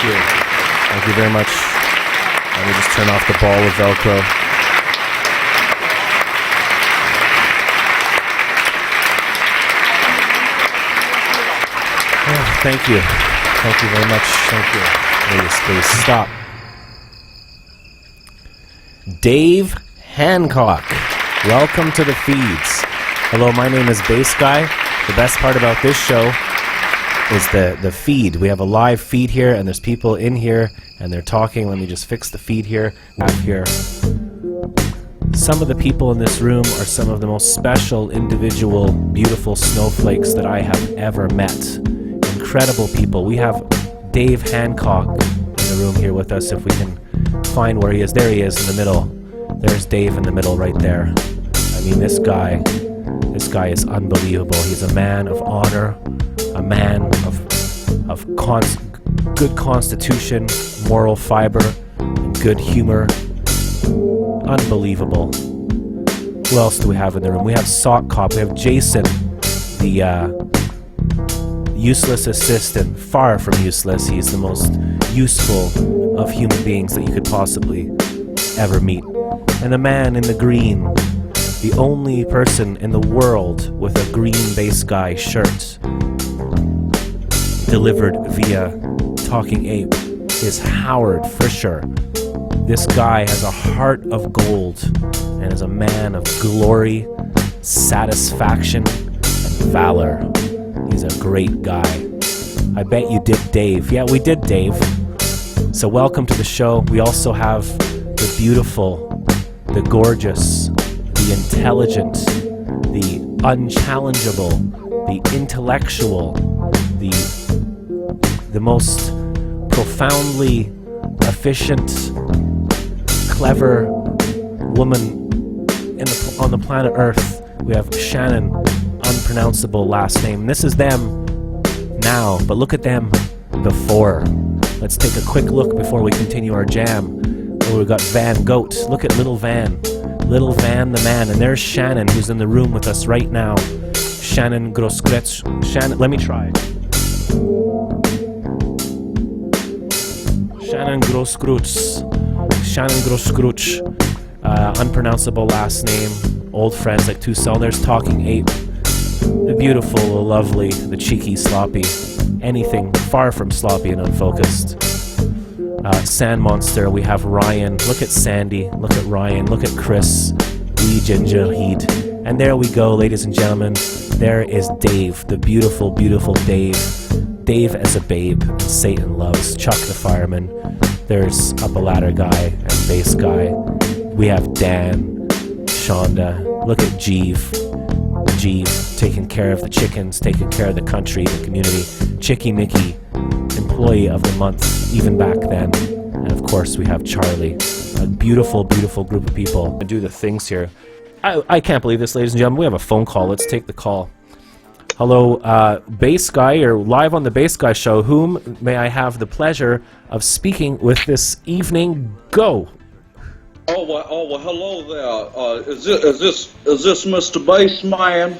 you. Thank you very much. Let me just turn off the ball of Velcro. Oh, thank you. Thank you very much. Thank you. Please stop. Dave Hancock. Welcome to the feeds. Hello, my name is Bass Guy. The best part about this show is the feed. We have a live feed here, and there's people in here, and they're talking. Let me just fix the feed here. Some of the people in this room are some of the most special, individual, beautiful snowflakes that I have ever met. Incredible people. We have Dave Hancock in the room here with us, if we can find where he is. There he is in the middle. There's Dave in the middle right there. I mean, this guy is unbelievable. He's a man of honor, a man of good constitution, moral fiber, and good humor. Unbelievable. Who else do we have in the room? We have Sock Cop. We have Jason, the useless assistant. Far from useless. He's the most useful of human beings that you could possibly ever meet. And the man in the green, the only person in the world with a green Bass Guy shirt, delivered via Talking Ape, is Howard Fisher. This guy has a heart of gold and is a man of glory, satisfaction, and valor. He's a great guy. I bet you did Dave. Yeah, we did Dave. So welcome to the show. We also have the beautiful, the gorgeous, the intelligent, the unchallengeable, the intellectual, the most profoundly efficient, clever woman on the planet Earth. We have Shannon, unpronounceable last name. This is them now, but look at them before. Let's take a quick look before we continue our jam. Oh, we've got Van Goat. Look at Little Van. Little Van the man. And there's Shannon, who's in the room with us right now. Shannon Grosskretz. Shannon, let me try. Shannon Grosskretz. Shannon Grosskretz. Unpronounceable last name. Old friends like Tucson. There's Talking Ape. The beautiful, the lovely, the cheeky, sloppy. Anything far from sloppy and unfocused. Sand Monster, we have Ryan. Look at Sandy, look at Ryan, look at Chris, Wee Ginger Heat. And there we go, ladies and gentlemen. There is Dave, the beautiful, beautiful Dave. Dave as a babe, Satan loves. Chuck the fireman. There's Up a Ladder Guy and Bass Guy. We have Dan, Shonda. Look at Jeeve, taking care of the chickens, taking care of the country, the community. Chicky Mickey, employee of the month, even back then. And of course we have Charlie, a beautiful, beautiful group of people. I do the things here. I can't believe this, ladies and gentlemen. We have a phone call. Let's take the call. Hello, Bass Guy. You're live on the Bass Guy show. Whom may I have the pleasure of speaking with this evening? Go. Oh well, hello there. Is this Mr. Bassman?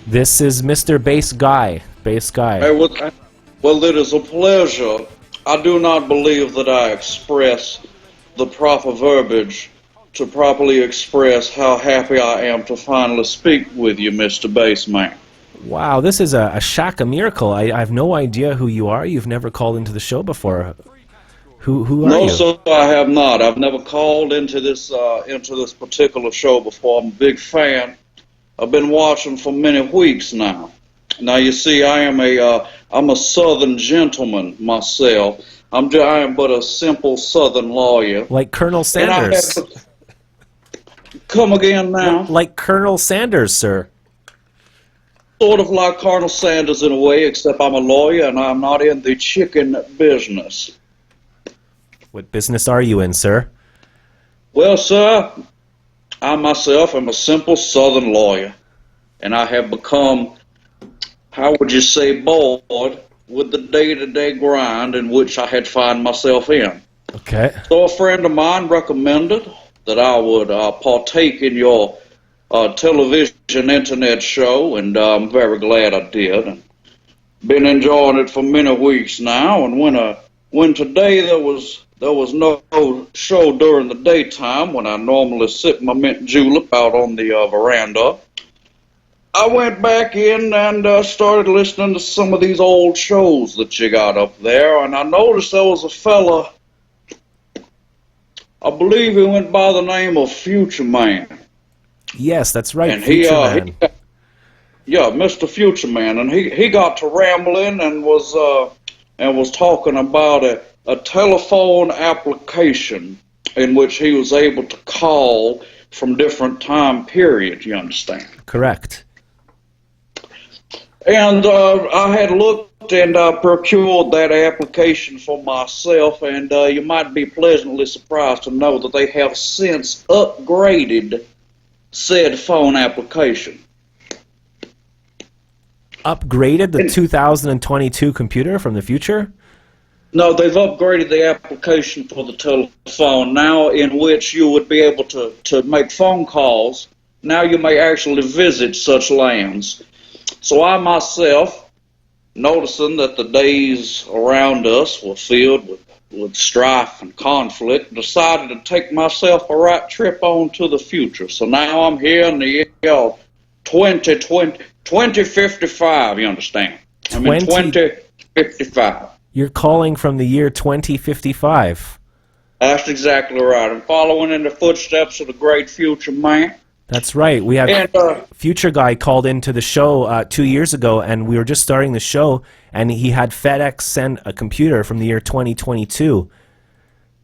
This is Mr. Bass Guy. Bass Guy. Hey, well, it is a pleasure. I do not believe that I express the proper verbiage to properly express how happy I am to finally speak with you, Mr. Bassman. Wow, this is a Shaka miracle. I have no idea who you are. You've never called into the show before. Who are you? No, sir, I have not. I've never called into this particular show before. I'm a big fan. I've been watching for many weeks now. Now you see, I'm a Southern gentleman myself. I am but a simple Southern lawyer. Like Colonel Sanders. Come again now. Like Colonel Sanders, sir. Sort of like Colonel Sanders in a way, except I'm a lawyer and I'm not in the chicken business. What business are you in, sir? Well, sir, I myself am a simple Southern lawyer, and I have become, how would you say, bored with the day-to-day grind in which I had found myself in. Okay. So a friend of mine recommended that I would partake in your television internet show, and I'm very glad I did. And been enjoying it for many weeks now, and when a when today there was no show during the daytime when I normally sip my mint julep out on the veranda. I went back in and started listening to some of these old shows that you got up there, and I noticed there was a fella, I believe he went by the name of Future Man. Yes, that's right, And Future Man. Yeah, Mr. Future Man, and he got to rambling and was talking about a telephone application in which he was able to call from different time periods, you understand? Correct. And I had looked and procured that application for myself, and you might be pleasantly surprised to know that they have since upgraded said phone application. Upgraded the 2022 computer from the future? No, they've upgraded the application for the telephone now, in which you would be able to make phone calls. Now you may actually visit such lands. So I myself, noticing that the days around us were filled with strife and conflict, decided to take myself a right trip on to the future. So now I'm here in the year 2055, you understand? I'm in 2055. You're calling from the year 2055. That's exactly right. I'm following in the footsteps of the great Future Man. That's right. We have Future Guy called into the show 2 years ago, and we were just starting the show, and he had FedEx send a computer from the year 2022.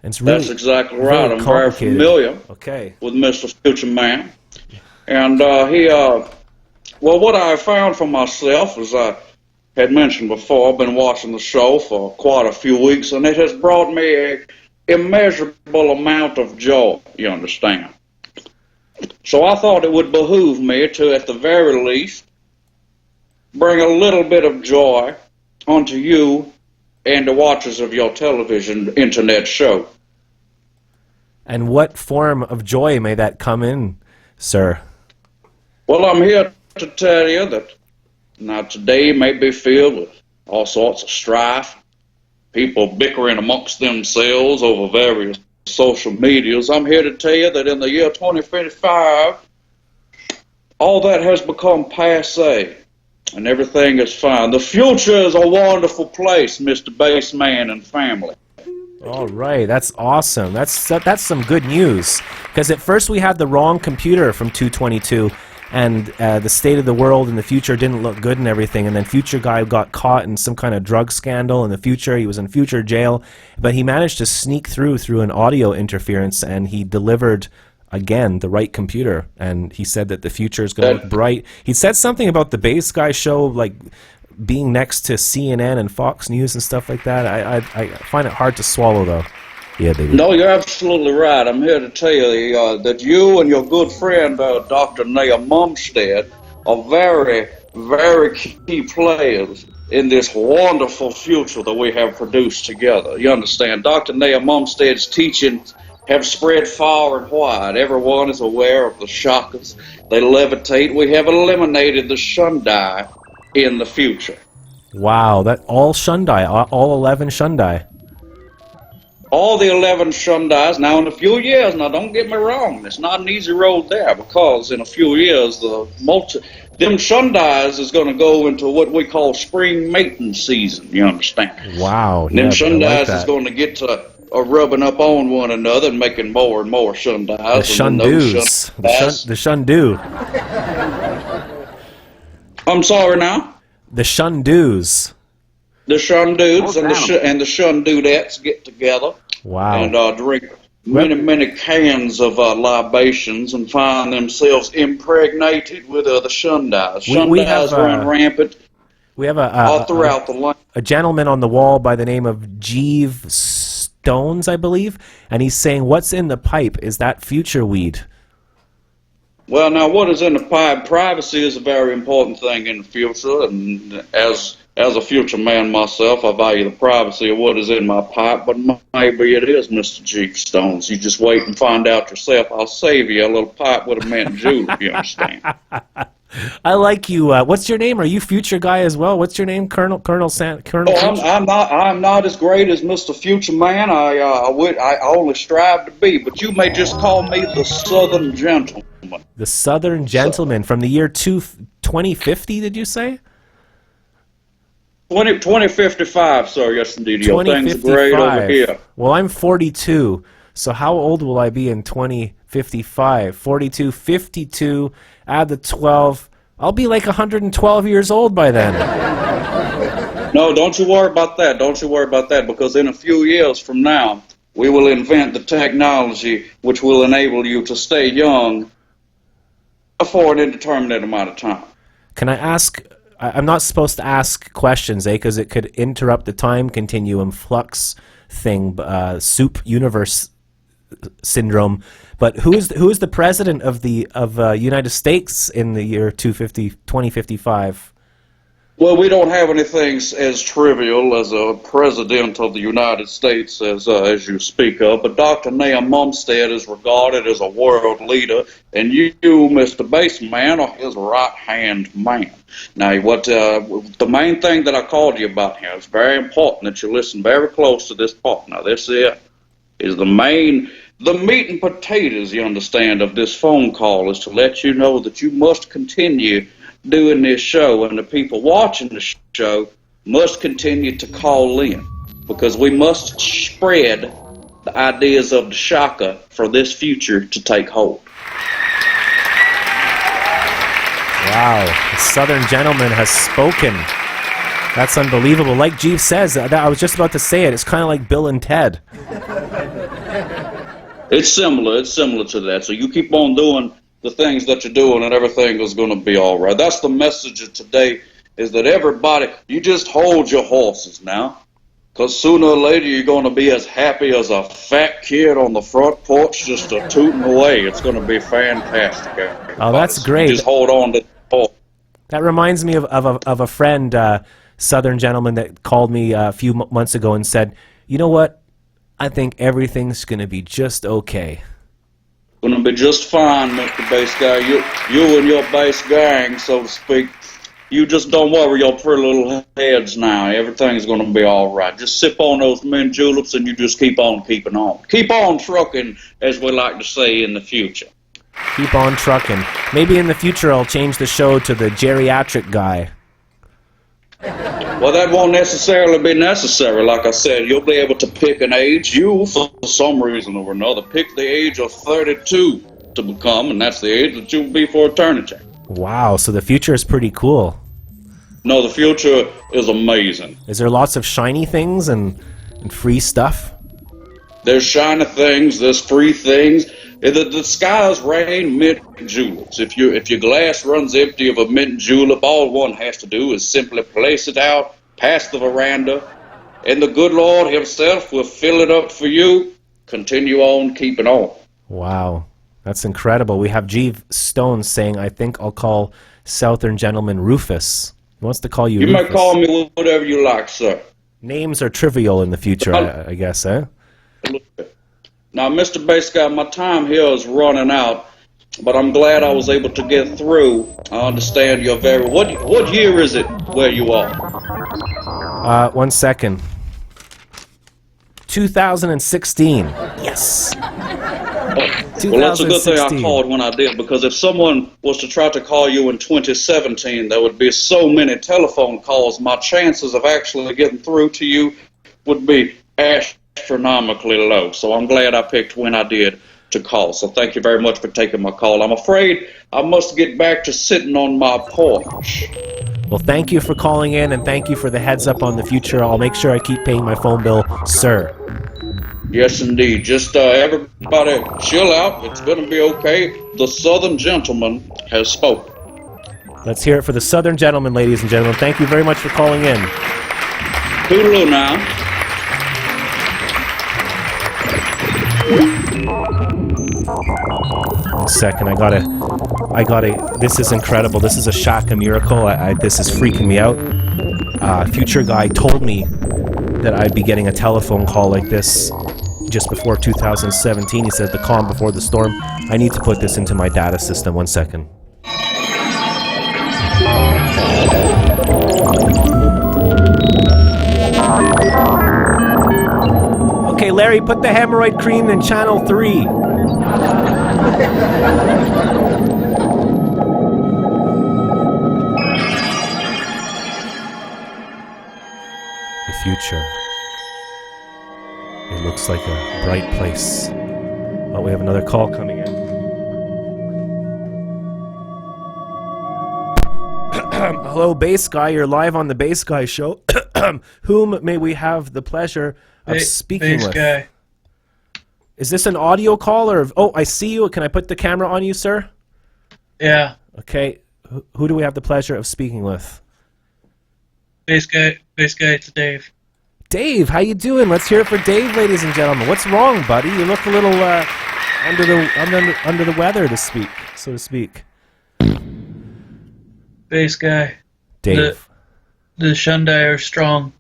And it's really, that's exactly right. I'm very familiar with Mr. Future Man. And well, what I found for myself, as I had mentioned before, I've been watching the show for quite a few weeks, and it has brought me an immeasurable amount of joy, you understand. So I thought it would behoove me to, at the very least, bring a little bit of joy onto you and the watchers of your television internet show. And what form of joy may that come in, sir? Well, I'm here to tell you that now today may be filled with all sorts of strife, people bickering amongst themselves over various social medias. I'm here to tell you that in the year 2055, all that has become passé, and everything is fine. The future is a wonderful place, Mr. Bassman and family. All right, that's awesome. That's some good news. Because at first we had the wrong computer from 222, and the state of the world in the future didn't look good and everything, and then Future Guy got caught in some kind of drug scandal in the future. He was in future jail, but he managed to sneak through an audio interference, and he delivered, again, the right computer, and he said that the future is going to look bright. He said something about the Bass Guy show, like, being next to CNN and Fox News and stuff like that. I find it hard to swallow, though. Yeah, baby. No, you're absolutely right. I'm here to tell you that you and your good friend, Dr. Naya Mumstead, are very, very key players in this wonderful future that we have produced together. You understand? Dr. Naya Mumstead's teachings have spread far and wide. Everyone is aware of the shockers. They levitate. We have eliminated the Shundai in the future. Wow, that all Shundai, all 11 Shundai. All the 11 Shundais. Now, in a few years, now don't get me wrong, it's not an easy road there, because in a few years, them Shundais is going to go into what we call spring mating season, you understand? Wow. Them Shundais is going to get to rubbing up on one another and making more and more Shundais. The Shundoos. The Shundu. I'm sorry now? The Shundoos. The Shundudes and the Shundudettes get together. Wow. And drink many cans of libations and find themselves impregnated with the Shundais. Shundais run rampant. We have all throughout the land. A gentleman on the wall by the name of Jeeve Stones, I believe, and he's saying, "What's in the pipe? Is that future weed?" Well, now, what is in the pipe? Privacy is a very important thing in the future, and as a future man myself, I value the privacy of what is in my pipe, but maybe it is Mr. Jeep Stones. You just wait and find out yourself. I'll save you a little pipe with a mint julep, you understand? I like you. What's your name? Are you Future Guy as well? What's your name, Colonel Colonel Oh, Future? I'm not as great as Mr. Future Man. I only strive to be, but you may just call me the Southern Gentleman. The Southern So, Gentleman from the year 2050, did you say? 2055, sir. Yes, indeed. Your things are great over 2055. here. Well, I'm 42. So how old will I be in 2055? 42, 52, add the 12. I'll be like 112 years old by then. No, don't you worry about that. Don't you worry about that, because in a few years from now, we will invent the technology which will enable you to stay young for an indeterminate amount of time. Can I ask? I'm not supposed to ask questions, Because it could interrupt the time continuum flux thing, soup universe syndrome. But who is the president of the United States in the year 2055? Well, we don't have anything as trivial as a president of the United States as you speak of, but Dr. Nahum Mumstead is regarded as a world leader, and you, Mr. Baseman, are his right-hand man. Now, the main thing that I called you about here, it's very important that you listen very close to this part. Now, this is the meat and potatoes, you understand, of this phone call is to let you know that you must continue doing this show, and the people watching the show must continue to call in, because we must spread the ideas of the Shaka for this future to take hold. Wow, the Southern Gentleman has spoken. That's unbelievable. Like Jeeves says, I was just about to say it. It's kind of like Bill and Ted. It's similar to that. So you keep on doing the things that you're doing, and everything is going to be all right. That's the message of today, is that everybody, you just hold your horses now, because sooner or later you're going to be as happy as a fat kid on the front porch just tooting away. It's going to be fantastic. Oh, that's great. Just hold on to the horse. That reminds me of a friend, Southern Gentleman, that called me a few months ago and said, you know what? I think everything's going to be just okay. Going to be just fine, Mr. Bass Guy. You and your bass gang, so to speak. You just don't worry your pretty little heads now. Everything's going to be all right. Just sip on those mint juleps, and you just keep on keeping on. Keep on trucking, as we like to say in the future. Keep on trucking. Maybe in the future I'll change the show to the geriatric guy. Well, that won't necessarily be necessary. Like I said, you'll be able to pick an age. You, for some reason or another, pick the age of 32 to become, and that's the age that you'll be for eternity. Wow, so the future is pretty cool. No, the future is amazing. Is there lots of shiny things and free stuff? There's shiny things, there's free things. The skies rain mint juleps. If your glass runs empty of a mint julep, all one has to do is simply place it out past the veranda, and the good Lord himself will fill it up for you. Continue on keeping on. Wow, that's incredible. We have Jeeve Stone saying, I think I'll call Southern Gentleman Rufus. He wants to call you You Rufus. may call me whatever you like, sir. Names are trivial in the future, I guess, eh? Now, Mr. Bass Guy, my time here is running out, but I'm glad I was able to get through. I understand you're very... What year is it where you are? 1 second. 2016. Yes. Well, that's a good thing I 2016. called when I did, because if someone was to try to call you in 2017, there would be so many telephone calls. My chances of actually getting through to you would be astronomically low. So I'm glad I picked when I did to call. So thank you very much for taking my call. I'm afraid I must get back to sitting on my porch. Well, thank you for calling in, and thank you for the heads up on the future. I'll make sure I keep paying my phone bill, sir. Yes, indeed. Just everybody chill out. It's going to be okay. The Southern Gentleman has spoken. Let's hear it for the Southern Gentleman, ladies and gentlemen. Thank you very much for calling in. Toodaloo now. One second, I gotta, this is incredible. This is a Shaka miracle. This is freaking me out. Future Guy told me that I'd be getting a telephone call like this just before 2017. He says the calm before the storm. I need to put this into my data system. 1 second. Larry, put the hemorrhoid cream in channel 3. The future. It looks like a bright place. Oh, we have another call coming in. Hello, Bass Guy. You're live on the Bass Guy show. Whom may we have the pleasure of speaking with? Guy. Is this an audio call or? Oh, I see you. Can I put the camera on you, sir? Yeah. Okay. Who do we have the pleasure of speaking with? Bass guy, it's Dave. Dave, how you doing? Let's hear it for Dave, ladies and gentlemen. What's wrong, buddy? You look a little under the weather, so to speak. Bass guy. Dave. The Shundai are strong.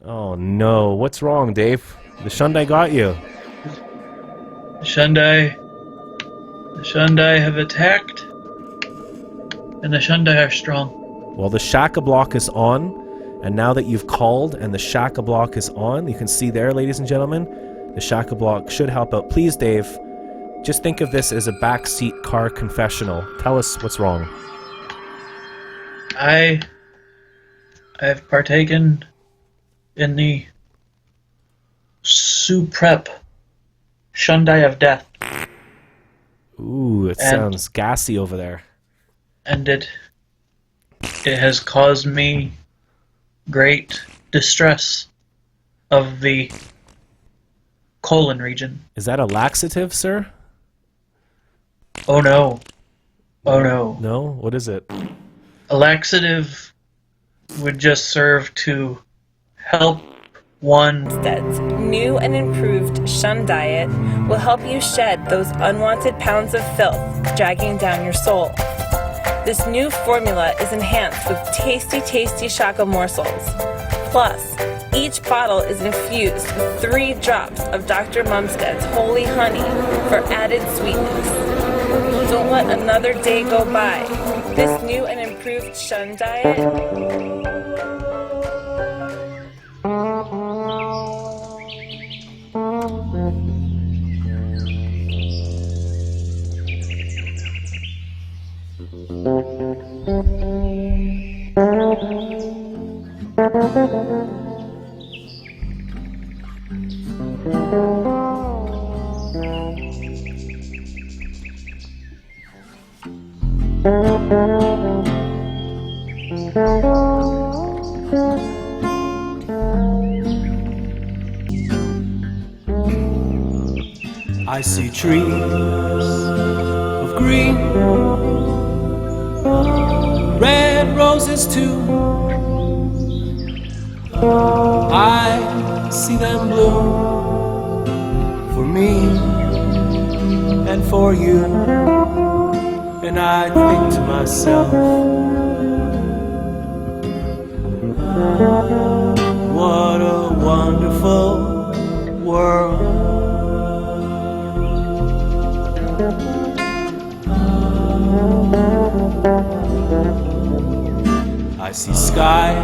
Oh no, what's wrong, Dave? The Shundai got you. The Shundai have attacked, and the Shundai are strong. Well, the Shaka block is on, and now that you've called and the Shaka block is on, you can see there, ladies and gentlemen, the Shaka block should help out. Please, Dave, just think of this as a backseat car confessional. Tell us what's wrong. I have partaken in the Suprep Shundai of Death. Ooh, it sounds gassy over there. And it has caused me great distress of the colon region. Is that a laxative, sir? Oh no. Oh no. No? What is it? A laxative would just serve to help one. Homestead's new and improved Shun diet will help you shed those unwanted pounds of filth dragging down your soul. This new formula is enhanced with tasty, tasty Shaka morsels. Plus, each bottle is infused with 3 drops of Dr. Mumstead's holy honey for added sweetness. Don't let another day go by. This new and improved Shun diet. I see trees of green, red roses too. I see them bloom for me and for you. And I think to myself, what a wonderful world. I see skies